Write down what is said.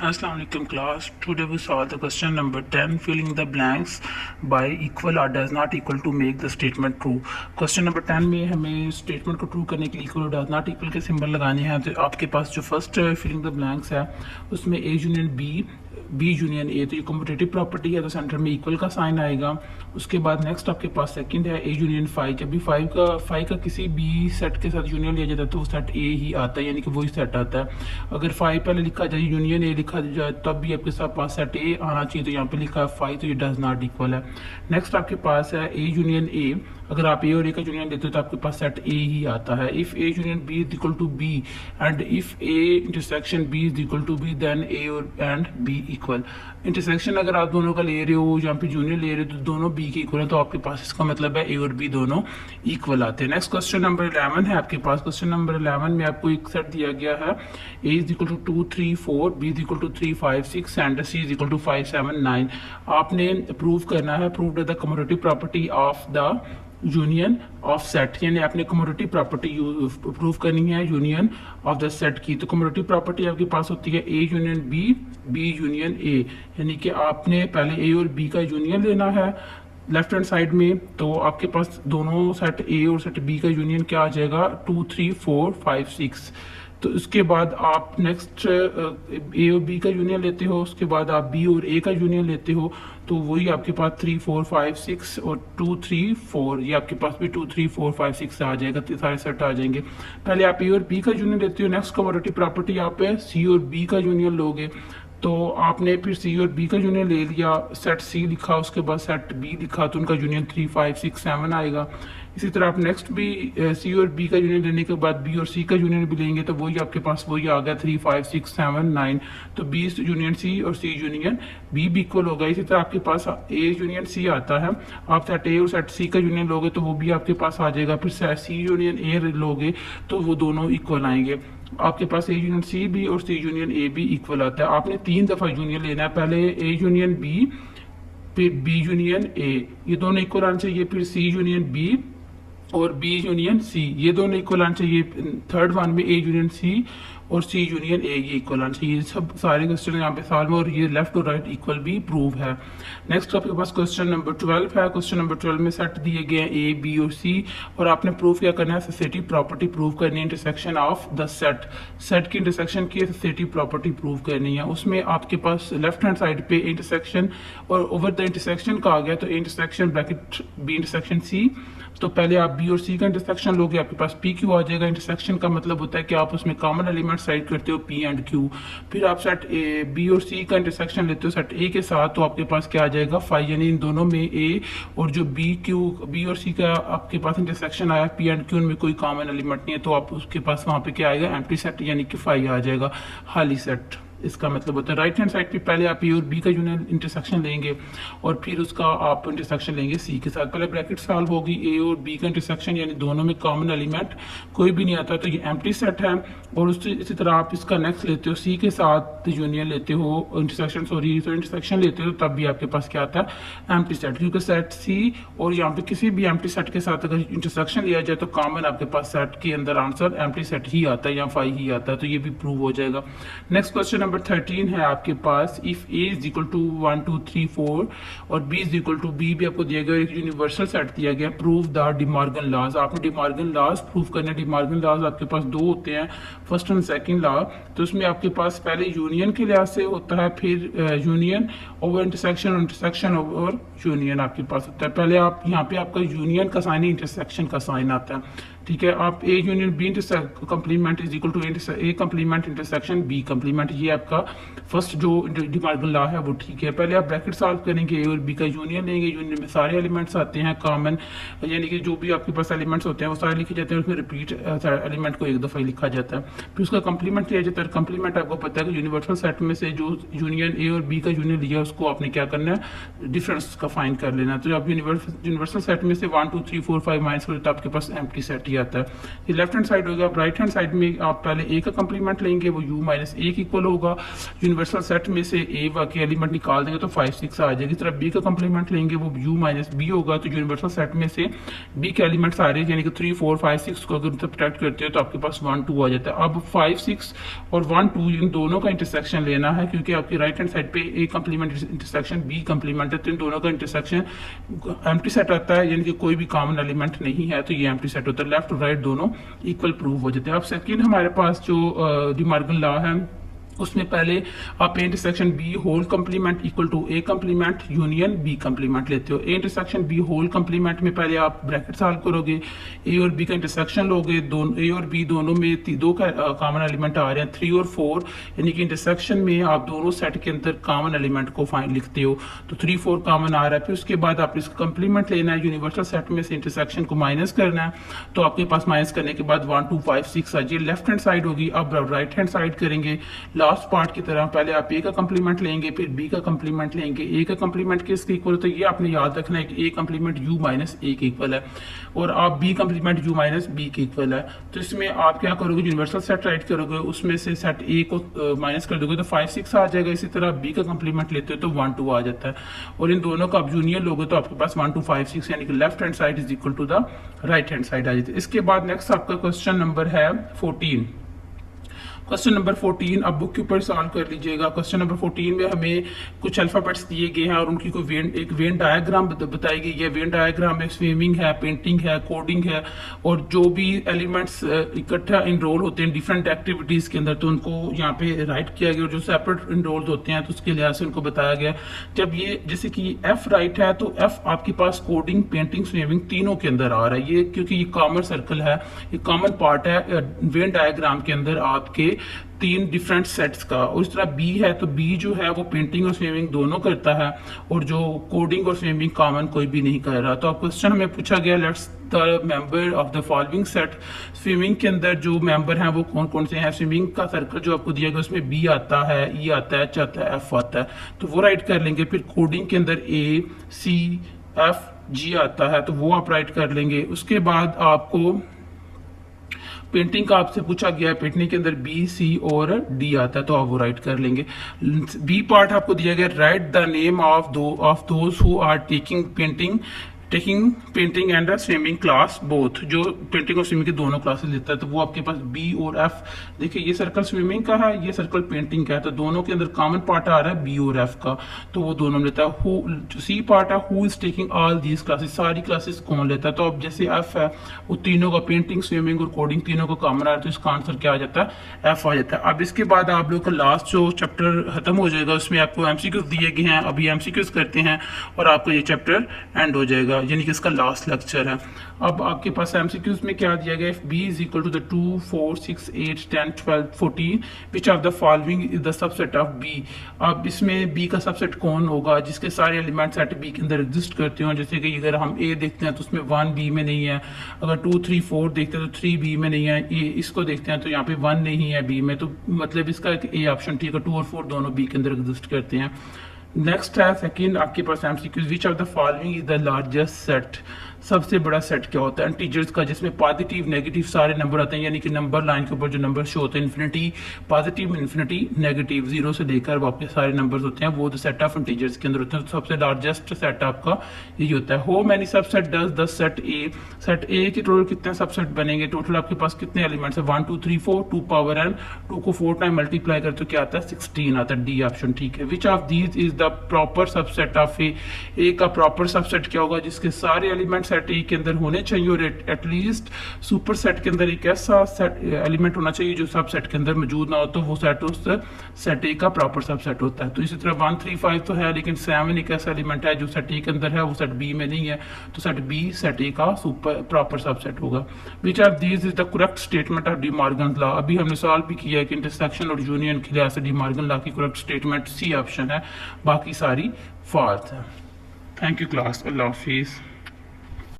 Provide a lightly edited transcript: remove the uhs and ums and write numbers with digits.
Assalamu alaikum class. Today we solve the question number 10, filling the blanks by equal or does not equal to make the statement true. Question number 10 में हमें statement को true करने के लिए equal और does not equal के symbol लगाने हैं। तो आपके पास जो first filling the blanks है उसमें A union B, B union A, तो ये कम्यूटेटिव प्रॉपर्टी है तो सेंटर में इक्वल का साइन आएगा। उसके बाद नेक्स्ट आपके पास सेकंड है ए यूनियन फाइव। जब भी फाइव का किसी भी सेट के साथ यूनियन लिया जाता है तो वो सेट ए ही आता है, यानी कि वही सेट आता है। अगर फाइव पहले लिखा जाए यूनियन ए लिखा जाए तब भी आपके साथ पास सेट ए आना चाहिए, तो यहाँ पे लिखा है फाइव, तो ये डज नॉट इक्वल है। नेक्स्ट आपके पास है ए यूनियन ए। अगर आप ए और ए का यूनियन लेते हो तो आपके पास सेट ए ही आता है। If A union B is equal to B and if A intersection B is equal to B then A और एंड बी इक्वल। इंटरसेक्शन अगर आप दोनों का ले रहे हो या फिर यूनियन ले रहे हो तो दोनों बी के इक्वल है, तो आपके पास इसका मतलब है ए और बी दोनों इक्वल आते हैं। नेक्स्ट क्वेश्चन नंबर 11 है आपके पास। क्वेश्चन नंबर 11 में आपको एक सेट दिया गया है A is equal to 2 3 4, B is equal to 3 5 6 and C is equal to 5 7 9। आपने प्रूव करना है, prove the commutative property of the union of set, यानी आपने कम्यूटेटिव प्रॉपर्टी प्रूव करनी है यूनियन ऑफ द सेट की। तो कम्यूटेटिव प्रॉपर्टी आपके पास होती है A union B, B union A, यानी कि आपने पहले ए और बी का यूनियन लेना है लेफ्ट हैंड साइड में, तो आपके पास दोनों सेट ए और सेट बी का यूनियन क्या आ जाएगा 2 3 4 5 6। तो उसके बाद आप नेक्स्ट ए और बी का यूनियन लेते हो, उसके बाद आप बी और ए का यूनियन लेते हो, तो वही आपके पास 3 4 5 6 और 2 3 4, ये आपके पास भी 2 3 4 5 6 आ जाएगा, तो सारे सेट आ जाएंगे। पहले आप ए और बी का यूनियन लेते हो, नेक्स्ट कम्यूटेटिव प्रॉपर्टी आप सी और बी का यूनियन लोगे, तो आपने फिर सी और बी का यूनियन ले लिया, सेट सी लिखा, उसके बाद सेट बी लिखा, तो उनका यूनियन 3 5 6 7 आएगा। इसी तरह आप नेक्स्ट भी सी और बी का यूनियन लेने के बाद बी और सी का यूनियन भी लेंगे, तो वही आपके पास वही आ गया 3 5 6 7 9, तो बी यूनियन सी और सी यूनियन बी भी इक्वल होगा। इसी तरह आपके पास ए यूनियन सी आता है, आप सेट ए और सेट सी का यूनियन लोगे तो वो भी आपके पास आ जाएगा। फिर सी यूनियन ए लोगे तो वो दोनों इक्वल आएंगे। आपके पास ए यूनियन सी भी और सी यूनियन ए भी इक्वल आता है। आपने 3 दफा यूनियन लेना है, पहले ए यूनियन बी, फिर बी यूनियन ए, ये दोनों इक्वल आने चाहिए। फिर सी यूनियन बी और बी यूनियन सी, ये दोनों इक्वल आने चाहिए। थर्ड वन में ए यूनियन सी और सी यूनियन ए, ये इक्वल आना चाहिए। सब सारे क्वेश्चन यहाँ पे सॉल्व में, और ये लेफ्ट और राइट इक्वल भी प्रूव है। नेक्स्ट आपके पास क्वेश्चन नंबर 12 है। क्वेश्चन नंबर 12 में सेट दिए गए हैं ए बी और सी, और आपने प्रूव क्या करना है, एसोसिएटिव प्रॉपर्टी प्रूव करनी है, intersection of the set, set की इंटरसेक्शन की एसोसिएटिव प्रॉपर्टी प्रूव करनी है। उसमें आपके पास लेफ्ट हैंड साइड पे इंटरसेक्शन और ओवर द इंटरसेक्शन का आ गया, तो intersection bracket B intersection C, तो पहले आप बी और सी का इंटरसेक्शन लोगे, आपके पास पी क्यू आ जाएगा। इंटरसेक्शन का मतलब होता है कि आप उसमें कॉमन एलिमेंट साइड करते हो पी एंड क्यू। फिर आप सेट ए बी और सी का इंटरसेक्शन लेते हो सेट ए के साथ, तो आपके पास क्या आ जाएगा 5, यानी इन दोनों में ए और जो बी और सी का आपके पास इंटरसेक्शन आया पी एंड क्यू, उनमें कोई कॉमन एलिमेंट नहीं है, तो आप उसके पास वहां पे क्या आएगा एम्प्टी सेट, यानी कि 5 आ जाएगा खाली सेट। इसका मतलब होता है राइट हैंड साइड पे पहले आप ए और बी का यूनियन इंटरसेक्शन लेंगे और फिर उसका आप इंटरसेक्शन लेंगे सी के साथ। पहले ब्रैकेट सॉल्व होगी, ए और बी का इंटरसेक्शन यानी दोनों में कॉमन एलिमेंट कोई भी नहीं आता, तो ये एम्प्टी सेट है। और इसी तरह आप इसका नेक्स्ट लेते हो, सी के साथ यूनियन लेते हो, इंटरसेक्शन सॉरी तो इंटरसेक्शन लेते हो, तब भी आपके पास क्या आता है एम्प्टी सेट, क्योंकि सेट सी और यहाँ पे किसी भी एम्प्टी सेट के साथ अगर इंटरसेक्शन लिया जाए तो कॉमन आपके पास सेट के अंदर आंसर एम्प्टी सेट ही आता है या 5 ही आता है, तो ये भी प्रूव हो जाएगा। नेक्स्ट क्वेश्चन नंबर 13 है आपके पास। If A is equal to 1 2 3 4 और B is equal to B भी आपको दिया गया, एक यूनिवर्सल सेट दिया गया, प्रूव द डिमॉर्गन लॉज। आपने डिमॉर्गन लॉज प्रूव करने, डिमॉर्गन लॉज आपके पास 2 होते हैं, फर्स्ट एंड सेकंड लॉ। तो उसमें आपके पास पहले यूनियन के लिहाज से होता है, फिर union over intersection, intersection over union आपके पास होता है। पहले आप यहाँ पे आपका यूनियन का साइन, इंटरसेक्शन का साइन आता है, ठीक है। आप A union B complement is equal to A complement intersection B complement, ये आपका फर्स्ट जो डिमॉर्गन लॉ है वो ठीक है। पहले आप ब्रैकेट सॉल्व करेंगे, ए और बी का यूनियन लेंगे, यूनियन में सारे एलिमेंट्स आते हैं कॉमन, यानी कि जो भी आपके पास एलिमेंट्स होते हैं वो सारे लिखे जाते हैं, उसमें रिपीट एलिमेंट को एक दफा ही लिखा जाता है। फिर उसका कंप्लीमेंट लिया जाता है। कंप्लीमेंट आपको पता है कि यूनिवर्सल सेट में से जो यूनियन ए और बी का यूनियन लिया उसको आपने क्या करना है, डिफरेंस का फाइंड कर लेना। तो आप यूनिवर्सल सेट में से 1 2 3 4 5 माइनस करो तो आपके पास एम्प्टी सेट आता है। ये लेफ्ट हैंड साइड होगा। राइट हैंड साइड में आप पहले ए का कंप्लीमेंट लेंगे, वो u माइनस ए इक्वल होगा। होगा, यूनिवर्सल सेट में से ए वाके एलिमेंट निकाल देंगे तो 5 6 आ जाएगी। इस तरह बी का कंप्लीमेंट लेंगे वो u माइनस बी होगा, तो यूनिवर्सल सेट में से बी के एलिमेंट्स आ रहे हैं, यानी कि 3 4 5 6 को अगर सब्ट्रैक्ट करते हो तो आपके पास 1 2 आ जाता है। अब 5 6 और 1 2 इन दोनों का इंटरसेक्शन लेना है, क्योंकि आपकी राइट हैंड साइड पे ए कंप्लीमेंट इंटरसेक्शन बी कंप्लीमेंट है, तो इन दोनों का इंटरसेक्शन एम्प्टी सेट आता है, यानी कि कोई भी कॉमन एलिमेंट नहीं है तो ये एम्प्टी सेट होता है। लेफ्ट और राइट दोनों इक्वल प्रूव हो जाते हैं। अब सेकंड हमारे पास जो डी मॉर्गन लॉ है उसमें पहले आप A intersection B whole complement equal to A complement union B complement लेते हो। A intersection B whole complement में पहले आप ब्रैकेट सॉल्व करोगे, ए और बी का इंटरसेक्शन लोगे, दोनों ए और बी दोनों में दो कॉमन एलिमेंट आ रहे हैं 3 और 4, यानी कि इंटरसेक्शन में आप दोनों सेट के अंदर कॉमन एलिमेंट को फाइंड लिखते हो, तो 3 4 कॉमन आ रहा है। फिर उसके बाद आप इसका कंप्लीमेंट लेना है, यूनिवर्सल सेट में से इंटरसेक्शन को माइनस करना है, तो आपके पास माइनस करने के बाद 1 2 5 6 आ जाए। लेफ्ट हैंड साइड होगी, अब राइट हैंड साइड करेंगे लास्ट पार्ट की तरह, पहले आप ए का कंप्लीमेंट लेंगे फिर बी का कंप्लीमेंट लेंगे। ए का कंप्लीमेंट किसके इक्वल होता है, ये आपने याद रखना है कि A complement U minus A के इक्वल है, और आप B complement U minus B के इक्वल है। तो इसमें आप क्या करोगे, यूनिवर्सल सेट राइट करोगे, उसमें से सेट ए को माइनस कर दोगे तो 5 6 आ जाएगा। इसी तरह बी का कंप्लीमेंट लेते हो तो 1 2 आ जाता है, और इन दोनों का आप यूनियन लोगे तो आपके पास 1 2 5 6 यानी कि left hand side is equal to the right hand side आ जाती है। इसके बाद नेक्स्ट आपका क्वेश्चन नंबर है 14। क्वेश्चन नंबर 14 अब बुक के ऊपर सॉल्व कर लीजिएगा। क्वेश्चन नंबर 14 में हमें कुछ अल्फाबेट्स दिए गए हैं और उनकी कोई एक वेन डायग्राम बताई गई है। वेन डायग्राम में स्विमिंग है, पेंटिंग है, कोडिंग है, और जो भी एलिमेंट्स इकट्ठा इनरोल होते हैं डिफरेंट एक्टिविटीज के अंदर तो उनको यहाँ पे राइट किया गया, और जो सेपरेट इनरोल होते हैं तो उसके लिहाज से उनको बताया गया। जब ये जैसे कि एफ राइट है तो एफ आपके पास कोडिंग, पेंटिंग, स्विमिंग तीनों के अंदर आ रहा है, ये क्योंकि ये कॉमन सर्कल है, ये कॉमन पार्ट है वेन डायग्राम के अंदर आपके 3 डिफरेंट सेट्स का। और इस तरह बी है तो बी जो है वो पेंटिंग और स्विमिंग दोनों करता है, और जो कोडिंग और स्विमिंग कॉमन कोई भी नहीं कर रहा। तो अब क्वेश्चन हमें पूछा गया let's the member of the following set. Swimming के अंदर जो मेंबर हैं वो कौन कौन से हैं, स्विमिंग का सर्कल जो आपको दिया गया उसमें बी आता है, ई आता है, एच आता है, एफ आता है, तो वो राइट कर लेंगे। फिर कोडिंग के अंदर ए सी एफ जी आता है तो वो आप राइट कर लेंगे। उसके बाद आपको पेंटिंग का आपसे पूछा गया है, पेंटिंग के अंदर बी सी और डी आता है तो आप वो राइट कर लेंगे। बी पार्ट आपको दिया गया write the name of those who are taking painting and swimming class both, जो पेंटिंग और स्विमिंग की दोनों क्लासेस लेता है तो वो आपके पास बी और एफ। देखिए ये सर्कल स्विमिंग का है, ये सर्कल पेंटिंग का है, तो दोनों के अंदर कॉमन पार्ट आ रहा है बी और एफ का, तो वो दोनों लेता है। जो सी पार्ट है who is taking all these classes, सारी क्लासेस कौन लेता है, तो अब जैसे एफ है वो तीनों का पेंटिंग, स्विमिंग और कोडिंग तीनों का कॉमन आ रहा है तो इसका आंसर क्या आ जाता है, एफ आ जाता है। अब इसके बाद आप लोग का लास्ट जो चैप्टर खत्म हो जाएगा उसमें आपको एमसीक्यूज दिए गए हैं, अभी एमसीक्यूज करते हैं और आपको ये चैप्टर एंड हो जाएगा, यानी कि इसका लास्ट लेक्चर है। अब आपके पास एमसीक्यूज में क्या दिया गया, B is equal to the 2 4 6 8 10 12 14 which of the following is the subset of B. अब इसमें बी का सबसेट कौन होगा जिसके सारे एलिमेंट्स सेट बी के अंदर एग्जिस्ट करते हो, जैसे कि अगर हम ए देखते हैं तो उसमें 1 बी में नहीं है, अगर 2 3 4 देखते हैं तो 3 बी में नहीं है, ए इसको देखते हैं तो यहाँ पे 1 नहीं है बी में, तो मतलब इसका एक ए ऑप्शन ठीक है, 2 और 4 दोनों बी के अंदर एग्जिस्ट करते हैं। नेक्स्ट है सेकंड आपके पास MCQs which of the following is the largest set, सबसे बड़ा सेट क्या होता है इंटीजर्स का जिसमें पॉजिटिव नेगेटिव सारे नंबर आते हैं, यानी कि नंबर लाइन के ऊपर जो नंबर शो होते हैं इन्फिनिटी, पॉजिटिव, इन्फिनिटी, नेगेटिव, 0 से लेकर वापस सारे नंबर्स होते हैं, वो द सेट ऑफ इंटीजर्स के अंदर होते हैं। तो सबसे लार्जेस्ट सेट आपका यही होता है। हो many subset does the set A, set ए के टोटल कितने सबसेट बनेंगे, टोटल आपके पास कितने एलिमेंट्स है 1 2 3 4, 2 पावर एन, 2 को 4 टाइम मल्टीप्लाई करते तो क्या आता है 16 आता है, डी ऑप्शन ठीक है। Which of these is the proper subset of A का प्रॉपर सबसेट क्या होगा जिसके सारे एलिमेंट सेट ए के अंदर होने चाहिए, और एटलीस्ट सुपर सेट के अंदर एक ऐसा सेट एलिमेंट होना चाहिए जो सब सेट के अंदर मौजूद ना हो, तो वो सेट उस सेट ए का प्रॉपर सबसेट होता है। तो इसी तरह 1 3 5 तो है, लेकिन 7 एक ऐसा एलिमेंट है जो सेट ए के अंदर है, वो सेट बी में नहीं है, तो सेट बी सेट ए का सुपर प्रॉपर सबसेट होगा। विच of these is the correct statement of De Morgan law. अभी हमने सॉल्व भी किया है कि इंटरसेक्शन और यूनियन के लिहाज से डी मॉर्गन लॉ की करेक्ट स्टेटमेंट सी ऑप्शन है, बाकी सारी फॉल्स है। थैंक यू क्लास, अल्लाह हाफिज़।